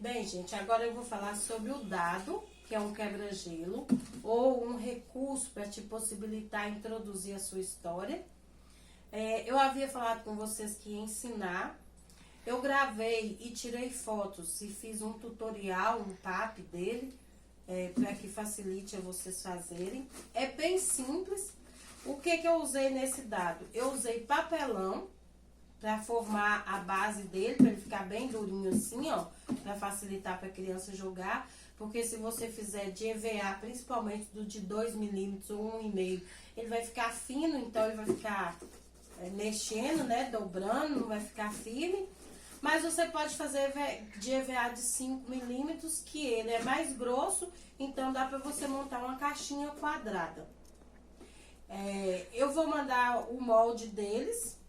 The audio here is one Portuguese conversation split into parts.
Bem, gente, agora eu vou falar sobre o dado, que é um quebra-gelo, ou um recurso para te possibilitar introduzir a sua história. Eu havia falado com vocês que ia ensinar. Eu gravei e tirei fotos e fiz um tutorial, um TAP dele, para que facilite a vocês fazerem. É bem simples. O que eu usei nesse dado? Eu usei papelão para formar a base dele, para ele ficar bem durinho assim, ó, para facilitar para a criança jogar. Porque se você fizer de EVA, principalmente do de 2 milímetros ou 1,5, ele vai ficar fino, então ele vai ficar mexendo, né, dobrando, não vai ficar firme. Mas você pode fazer de EVA de 5 milímetros, que ele é mais grosso, então dá para você montar uma caixinha quadrada. Eu vou mandar o molde deles.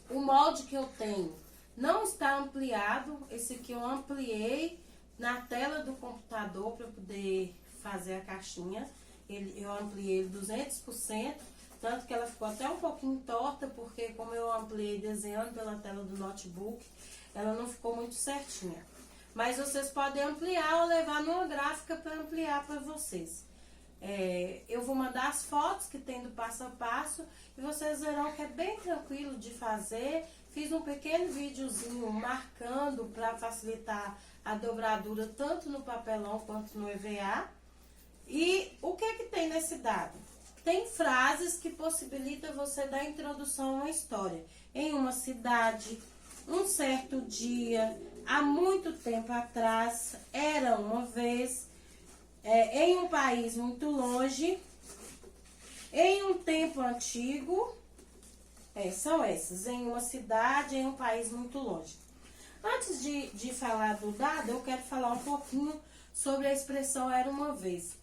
O molde que eu tenho não está ampliado. Esse aqui eu ampliei na tela do computador para poder fazer a caixinha. Eu ampliei ele 200%, tanto que ela ficou até um pouquinho torta, porque como eu ampliei desenhando pela tela do notebook, ela não ficou muito certinha. Mas vocês podem ampliar ou levar numa gráfica para ampliar para vocês. Eu vou mandar as fotos que tem do passo a passo e vocês verão que é bem tranquilo de fazer. Fiz um pequeno videozinho marcando para facilitar a dobradura tanto no papelão quanto no EVA. E o que tem nesse dado? Tem frases que possibilitam você dar introdução a uma história. Em uma cidade, um certo dia, há muito tempo atrás, era uma vez... em um país muito longe, em um tempo antigo, são essas, em uma cidade, em um país muito longe. Antes de falar do dado, eu quero falar um pouquinho sobre a expressão era uma vez.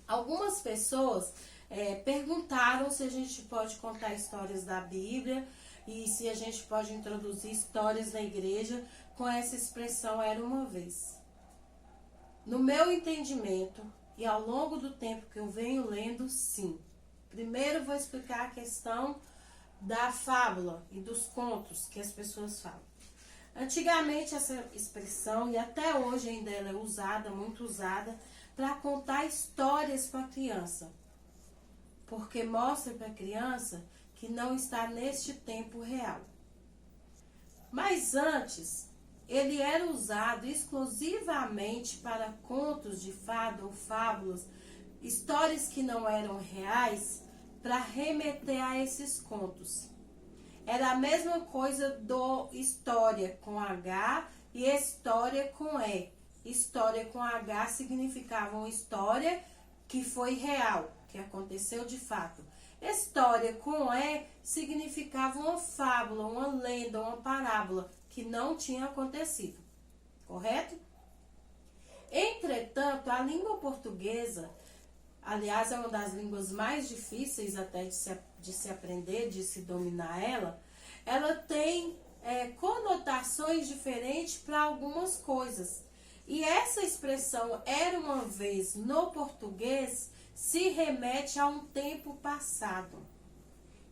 Algumas pessoas perguntaram se a gente pode contar histórias da Bíblia e se a gente pode introduzir histórias da igreja com essa expressão era uma vez. No meu entendimento, e ao longo do tempo que eu venho lendo, sim. Primeiro vou explicar a questão da fábula e dos contos que as pessoas falam. Antigamente essa expressão, e até hoje ainda ela é usada, muito usada, para contar histórias para a criança. Porque mostra para a criança que não está neste tempo real. Mas antes... ele era usado exclusivamente para contos de fada ou fábulas, histórias que não eram reais, para remeter a esses contos. Era a mesma coisa do história com H e história com E. História com H significava uma história que foi real, que aconteceu de fato. História com E significava uma fábula, uma lenda, uma parábola, que não tinha acontecido, correto? Entretanto, a língua portuguesa, aliás, é uma das línguas mais difíceis até de se aprender, de se dominar ela tem conotações diferentes para algumas coisas. E essa expressão era uma vez no português se remete a um tempo passado.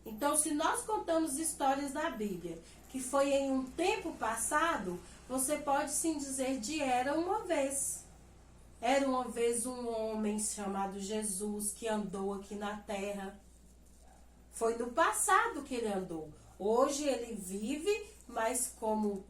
Então, se nós contamos histórias da Bíblia que foi em um tempo passado, você pode sim dizer de era uma vez. Era uma vez um homem chamado Jesus que andou aqui na terra. Foi no passado que ele andou. Hoje ele vive, mas como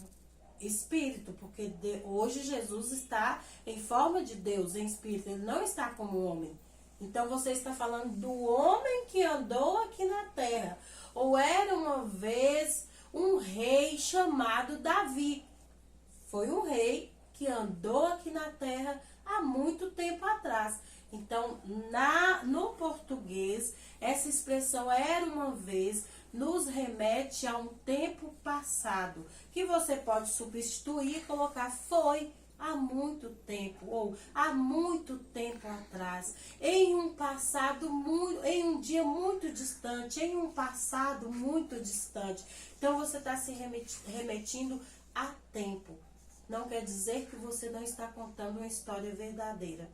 espírito, porque hoje Jesus está em forma de Deus, em espírito. Ele não está como homem. Então você está falando do homem que andou aqui na terra. Ou era uma vez um rei chamado Davi. Foi um rei que andou aqui na terra há muito tempo atrás. Então, no português, essa expressão era uma vez nos remete a um tempo passado, que você pode substituir e colocar foi há muito tempo, ou há muito tempo atrás, em um passado em um dia muito distante, em um passado muito distante. Então você está se remetindo a tempo. Não quer dizer que você não está contando uma história verdadeira.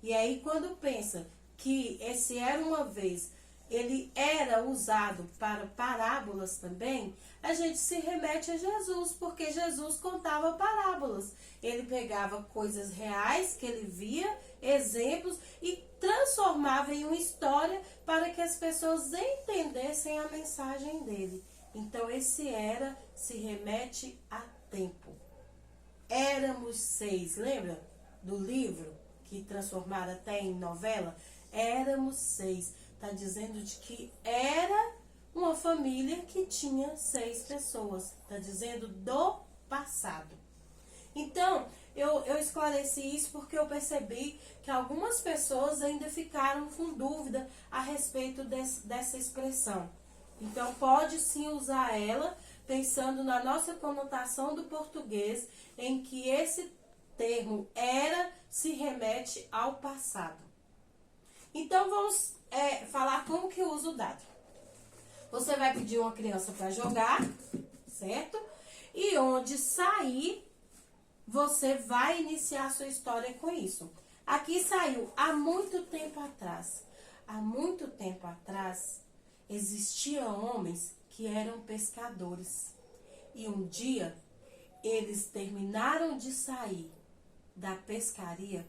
E aí quando pensa que esse era uma vez ele era usado para parábolas também, a gente se remete a Jesus, porque Jesus contava parábolas. Ele pegava coisas reais que ele via, exemplos, e transformava em uma história para que as pessoas entendessem a mensagem dele. Então, esse era se remete a tempo. Éramos 6, lembra do livro que transformaram até em novela? Éramos 6. Está dizendo de que era uma família que tinha 6 pessoas. Está dizendo do passado. Então, eu esclareci isso porque eu percebi que algumas pessoas ainda ficaram com dúvida a respeito dessa expressão. Então, pode sim usar ela pensando na nossa conotação do português, em que esse termo era se remete ao passado. Então, vamos falar como que usa o dado. Você vai pedir uma criança para jogar, certo? E onde sair, você vai iniciar a sua história com isso. Aqui saiu há muito tempo atrás. Há muito tempo atrás, existiam homens que eram pescadores. E um dia, eles terminaram de sair da pescaria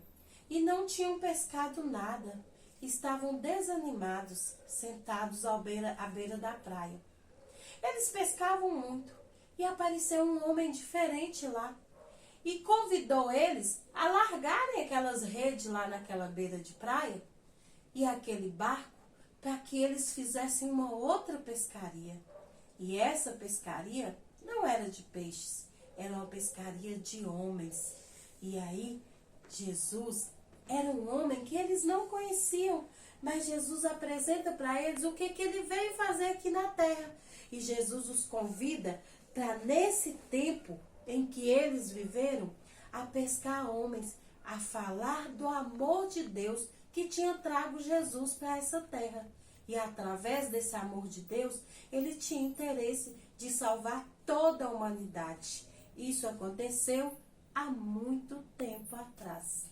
e não tinham pescado nada. Estavam desanimados, sentados à beira da praia. Eles pescavam muito e apareceu um homem diferente lá e convidou eles a largarem aquelas redes lá naquela beira de praia e aquele barco para que eles fizessem uma outra pescaria. E essa pescaria não era de peixes, era uma pescaria de homens. E aí, Jesus era um homem que eles não conheciam, mas Jesus apresenta para eles o que ele veio fazer aqui na terra. E Jesus os convida para, nesse tempo em que eles viveram, a pescar homens, a falar do amor de Deus que tinha trago Jesus para essa terra. E através desse amor de Deus, ele tinha interesse de salvar toda a humanidade. Isso aconteceu há muito tempo atrás.